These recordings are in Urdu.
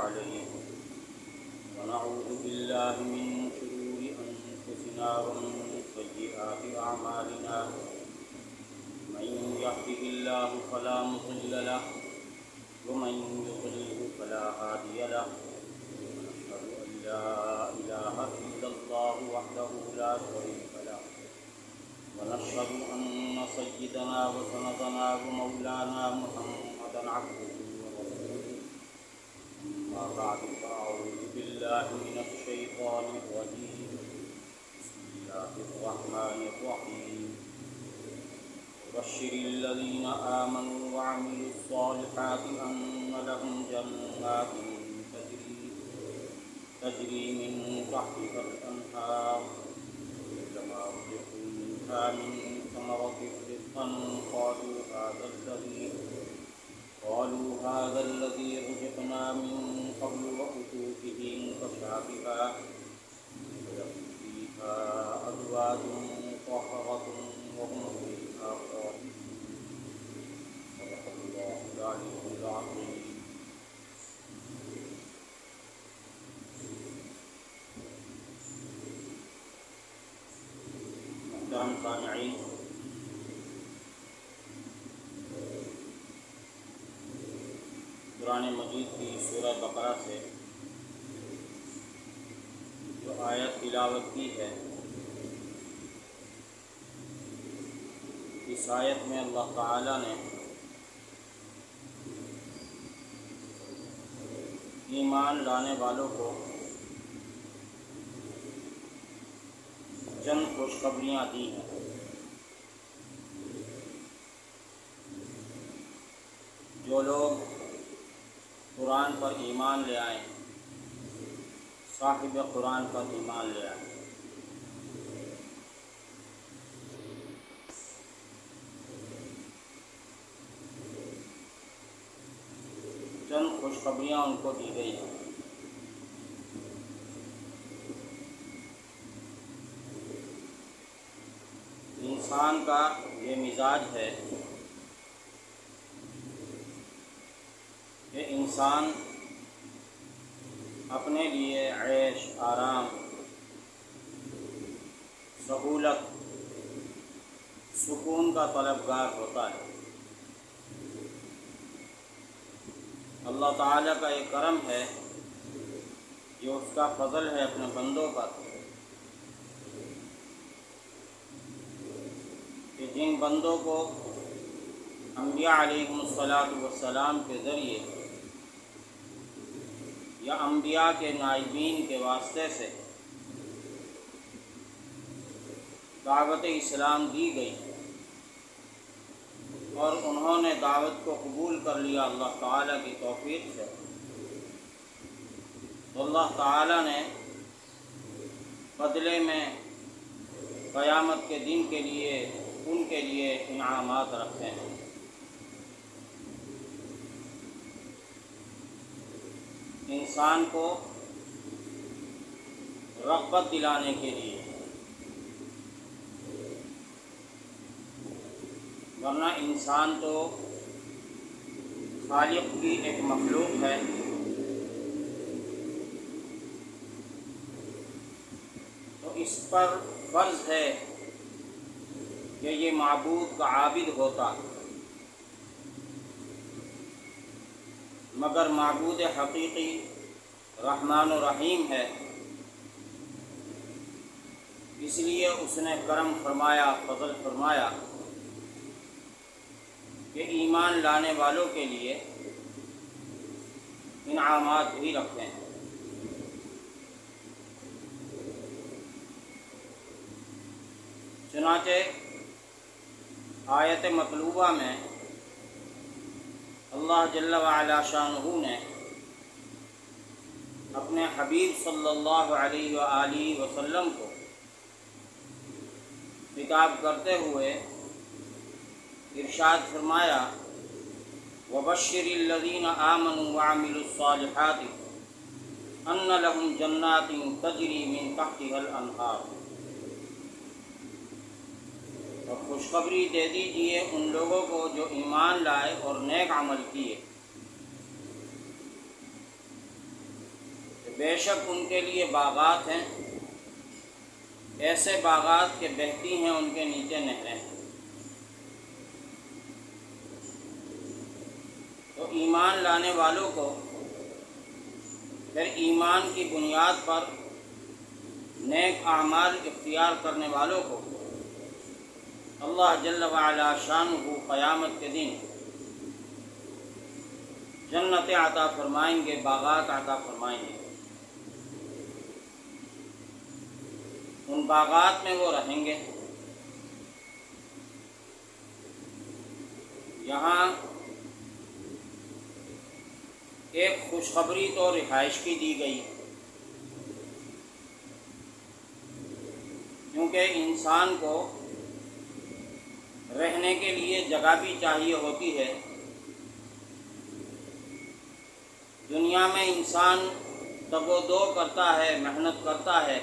عليه ونعوذ بالله من شرور أنفسنا ومن سيئات أعمالنا من يهده الله فلا مضل له ومن يضلل فلا هادي له ونشهد أن لا إله إلا الله وحده لا شريك له ونشهد أن سيدنا وسندنا ومولانا محمدا عبده ورسوله أما بعد فأعوذ بالله من الشيطان الرجيم بسم الله الرحمن الرحيم وبشر الذين آمنوا وعملوا الصالحات أن لهم جنات تجري من تحتها الأنهار كلما رزقوا منها من ثمرة رزقا قالوا هذا الذي رزقنا من قبل وأتوا به متشابها ولهم فيها أزواج مطهرة وهم فيها خالدون صدق الله العلي العظيم. محترم سامعین، قرآن مجید کی سورہ بقرہ سے جو آیت تلاوت کی ہے، اس آیت میں اللہ تعالی نے ایمان لانے والوں کو چند خوشخبریاں دی ہیں۔ جو لوگ قرآن پر ایمان لے آئیں، صاحب قرآن پر ایمان لے آئیں، چند خوشخبریاں ان کو دی گئی ہیں۔ انسان کا یہ مزاج ہے کہ انسان اپنے لیے عیش، آرام، سہولت، سکون کا طلبگار ہوتا ہے۔ اللہ تعالیٰ کا یہ کرم ہے، یہ اس کا فضل ہے اپنے بندوں پر کہ جن بندوں کو انبیاء علیہم السلام کے ذریعے یا انبیاء کے نائبین کے واسطے سے دعوت اسلام دی گئی اور انہوں نے دعوت کو قبول کر لیا اللہ تعالیٰ کی توفیق سے، تو اللہ تعالیٰ نے بدلے میں قیامت کے دن کے لیے ان کے لیے انعامات رکھے ہیں۔ انسان کو رغبت دلانے کے لیے، ورنہ انسان تو خالق کی ایک مخلوق ہے، تو اس پر فرض ہے کہ یہ معبود کا عابد ہوتا، مگر معبود حقیقی رحمان و رحیم ہے، اس لیے اس نے کرم فرمایا، فضل فرمایا کہ ایمان لانے والوں کے لیے انعامات بھی رکھتے ہیں۔ چنانچہ آیت مطلوبہ میں اللہ جل وعلا شانہ نے اپنے حبیب صلی اللہ علیہ وآلہ وسلم کو خطاب کرتے ہوئے ارشاد فرمایا، وَبَشِّرِ الَّذِينَ آمَنُوا وَعَمِلُوا الصَّالِحَاتِ أَنَّ لَهُمْ جَنَّاتٍ تَجْرِي مِن تَحْتِهَا الْأَنْهَارُ، اور خوشخبری دے دیجیے ان لوگوں کو جو ایمان لائے اور نیک عمل کیے بے شک ان کے لیے باغات ہیں، ایسے باغات کے بہتی ہیں ان کے نیچے نہریں۔ تو ایمان لانے والوں کو پھر ایمان کی بنیاد پر نیک اعمال اختیار کرنے والوں کو اللہ جل وعلا شانہ قیامت کے دن جنت عطا فرمائیں گے، باغات عطا فرمائیں گے۔ ان باغات میں وہ رہیں گے۔ یہاں ایک خوشخبری تو رہائش کی دی گئی، کیونکہ انسان کو رہنے کے لیے جگہ بھی چاہیے ہوتی ہے۔ دنیا میں انسان تگ و دو کرتا ہے، محنت کرتا ہے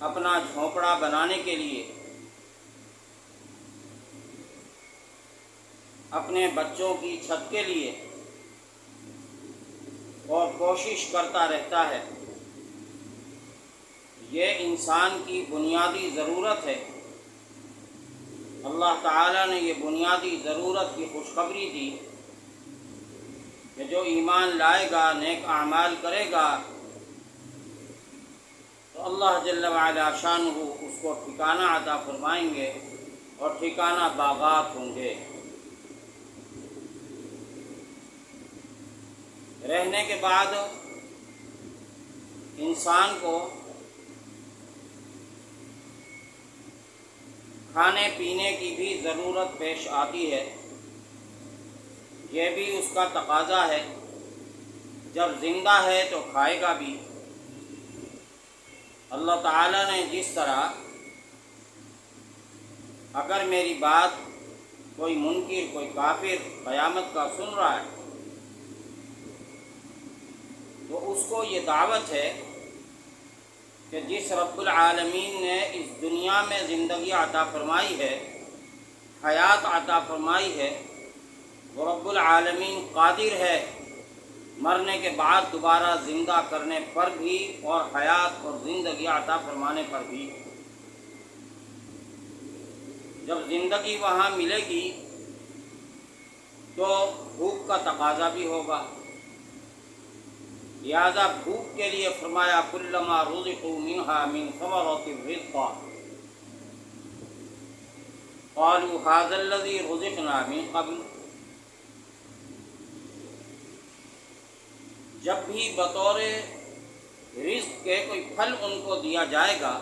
اپنا جھونپڑا بنانے کے لیے، اپنے بچوں کی چھت کے لیے، اور کوشش کرتا رہتا ہے۔ یہ انسان کی بنیادی ضرورت ہے۔ اللہ تعالیٰ نے یہ بنیادی ضرورت کی خوشخبری دی کہ جو ایمان لائے گا، نیک اعمال کرے گا، تو اللہ جل وعلا شانہ اس کو ٹھکانہ عطا فرمائیں گے، اور ٹھکانہ باغات ہوں گے۔ رہنے کے بعد انسان کو کھانے پینے کی بھی ضرورت پیش آتی ہے، یہ بھی اس کا تقاضا ہے۔ جب زندہ ہے تو کھائے گا بھی۔ اللہ تعالیٰ نے جس طرح اگر میری بات کوئی منکر، کوئی کافر قیامت کا سن رہا ہے تو اس کو یہ دعوت ہے کہ جس رب العالمین نے اس دنیا میں زندگی عطا فرمائی ہے، حیات عطا فرمائی ہے، وہ رب العالمین قادر ہے مرنے کے بعد دوبارہ زندہ کرنے پر بھی، اور حیات اور زندگی عطا فرمانے پر بھی۔ جب زندگی وہاں ملے گی تو بھوک کا تقاضا بھی ہوگا، لہذا بھوک کے لیے فرمایا کلما رزقوا منها من ثمرات رزقا قالوا هذا الذي رزقنا من قبل۔ جب بھی بطور رزق کے کوئی پھل ان کو دیا جائے گا،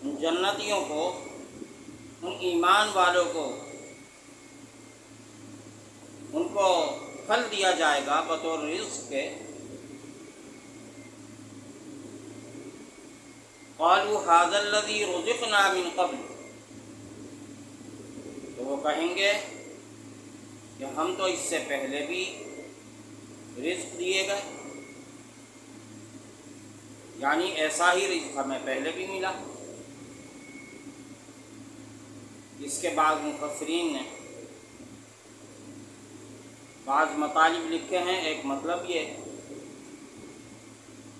ان جنتیوں کو، ان ایمان والوں کو، ان کو پھل دیا جائے گا بطور رزق کے، قالوا هذا الذي رزقنا من قبل، تو وہ کہیں گے کہ ہم تو اس سے پہلے بھی رزق دیے گئے، یعنی ایسا ہی رزق ہمیں پہلے بھی ملا۔ اس کے بعد مفسرین نے بعض مطالب لکھے ہیں۔ ایک مطلب یہ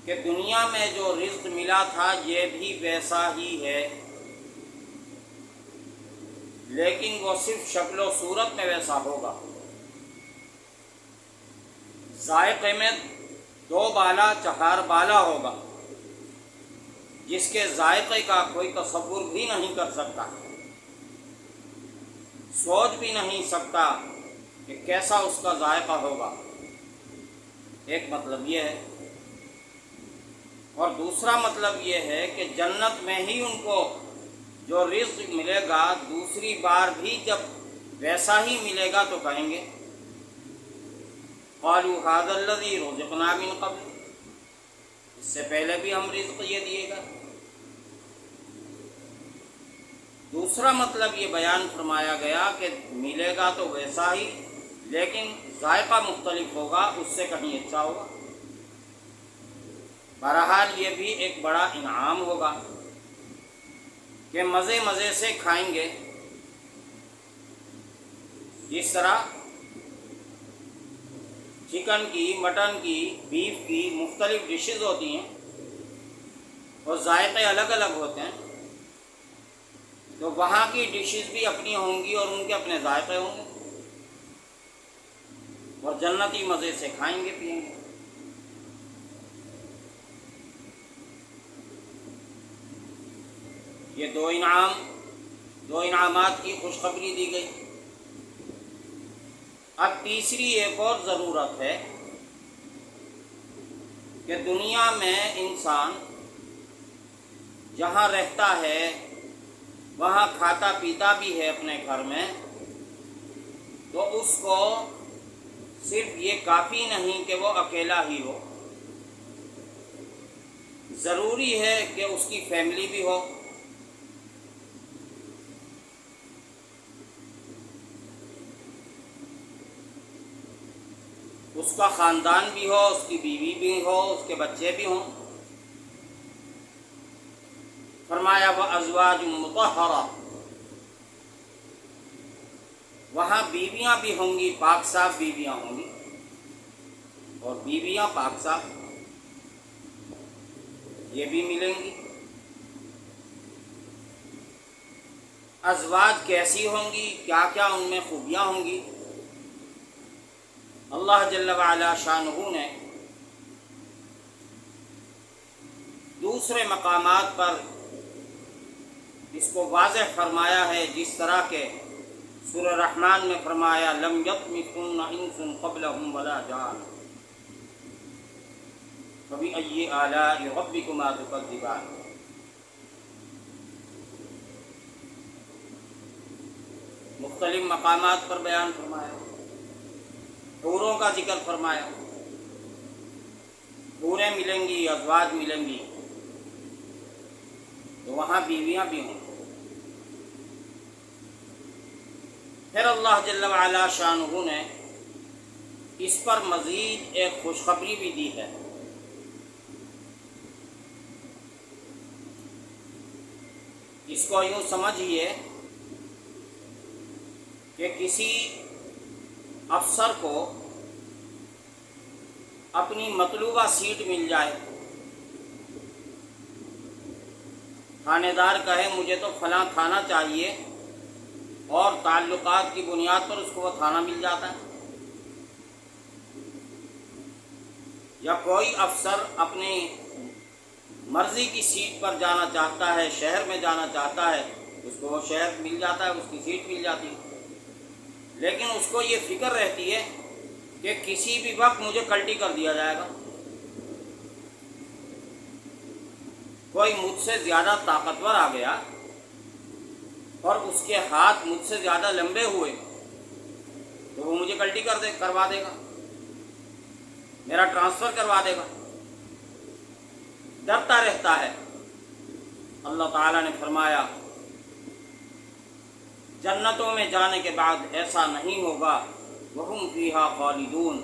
کہ دنیا میں جو رزق ملا تھا یہ بھی ویسا ہی ہے، لیکن وہ صرف شکل و صورت میں ویسا ہوگا، ذائقے میں دو بالا چہار بالا ہوگا، جس کے ذائقے کا کوئی تصور بھی نہیں کر سکتا، سوچ بھی نہیں سکتا کہ کیسا اس کا ذائقہ ہوگا۔ ایک مطلب یہ ہے، اور دوسرا مطلب یہ ہے کہ جنت میں ہی ان کو جو رزق ملے گا دوسری بار بھی جب ویسا ہی ملے گا تو کہیں گے قالوا هذا الذي رزقنا من قبل، اس سے پہلے بھی ہم رزق یہ دیے گا۔ دوسرا مطلب یہ بیان فرمایا گیا کہ ملے گا تو ویسا ہی، لیکن ذائقہ مختلف ہوگا، اس سے کہیں اچھا ہوگا۔ بہرحال یہ بھی ایک بڑا انعام ہوگا کہ مزے مزے سے کھائیں گے، جس طرح چکن کی، مٹن کی، بیف کی مختلف ڈشز ہوتی ہیں اور ذائقے الگ الگ ہوتے ہیں، تو وہاں کی ڈشز بھی اپنی ہوں گی اور ان کے اپنے ذائقے ہوں گے، اور جنتی مزے سے کھائیں گے پیئیں گے۔ یہ دو انعامات کی خوشخبری دی گئی۔ اب تیسری ایک اور ضرورت ہے کہ دنیا میں انسان جہاں رہتا ہے وہاں کھاتا پیتا بھی ہے اپنے گھر میں، تو اس کو صرف یہ کافی نہیں کہ وہ اکیلا ہی ہو، ضروری ہے کہ اس کی فیملی بھی ہو، اس کا خاندان بھی ہو، اس کی بیوی بھی ہو، اس کے بچے بھی ہوں۔ فرمایا وَأَزْوَاجٌ مُطَہَّرَةٌ، وہاں بیویاں بھی ہوں گی، پاک صاف بیویاں ہوں گی، اور بیویاں پاک صاف یہ بھی ملیں گی۔ ازواج کیسی ہوں گی، کیا کیا ان میں خوبیاں ہوں گی؟ اللہ جل وعلا شانہ نے دوسرے مقامات پر اس کو واضح فرمایا ہے، جس طرح کہ سورہ رحمان میں فرمایا لم یطمثہن انس قبلہم ولا جان فبأی آلاء ربکما تکذبان۔ مختلف مقامات پر بیان فرمایا، حوروں کا ذکر فرمایا، حوریں ملیں گی، ازواج ملیں گی، تو وہاں بیویاں بھی ہوں۔ پھر اللہ جل وعلا شانہ نے اس پر مزید ایک خوشخبری بھی دی ہے۔ اس کو یوں سمجھیے کہ کسی افسر کو اپنی مطلوبہ سیٹ مل جائے، تھانے دار کہے مجھے تو فلاں تھانہ چاہیے، اور تعلقات کی بنیاد پر اس کو وہ تھانہ مل جاتا ہے۔ یا کوئی افسر اپنی مرضی کی سیٹ پر جانا چاہتا ہے، شہر میں جانا چاہتا ہے، اس کو وہ شہر مل جاتا ہے، اس کی سیٹ مل جاتی ہے، لیکن اس کو یہ فکر رہتی ہے کہ کسی بھی وقت مجھے کلٹی کر دیا جائے گا، کوئی مجھ سے زیادہ طاقتور آ گیا اور اس کے ہاتھ مجھ سے زیادہ لمبے ہوئے تو وہ مجھے کلٹی کروا دے گا، میرا ٹرانسفر کروا دے گا، ڈرتا رہتا ہے۔ اللہ تعالیٰ نے فرمایا جنتوں میں جانے کے بعد ایسا نہیں ہوگا، وَهُمْ فِيهَا خَالِدُونَ،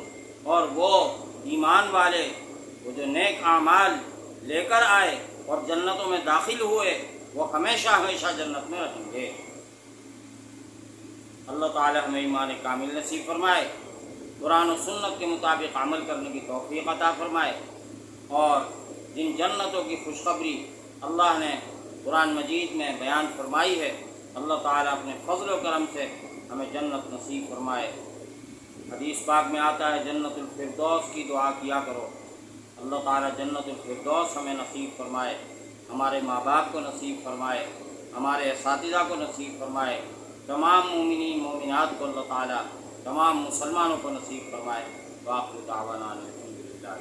اور وہ ایمان والے، وہ جو نیک اعمال لے کر آئے اور جنتوں میں داخل ہوئے، وہ ہمیشہ ہمیشہ جنت میں رہیں گے۔ اللہ تعالی ہمیں ایمان کامل نصیب فرمائے، قرآن و سنت کے مطابق عمل کرنے کی توفیق عطا فرمائے، اور جن جنتوں کی خوشخبری اللہ نے قرآن مجید میں بیان فرمائی ہے، اللہ تعالیٰ اپنے فضل و کرم سے ہمیں جنت نصیب فرمائے۔ حدیث پاک میں آتا ہے جنت الفردوس کی دعا کیا کرو، اللہ تعالیٰ جنت الفردوس ہمیں نصیب فرمائے، ہمارے ماں باپ کو نصیب فرمائے، ہمارے اساتذہ کو نصیب فرمائے، تمام مومنین مومنات کو اللہ تعالیٰ تمام مسلمانوں کو نصیب فرمائے۔ وآخر دعوانا الحمدللہ۔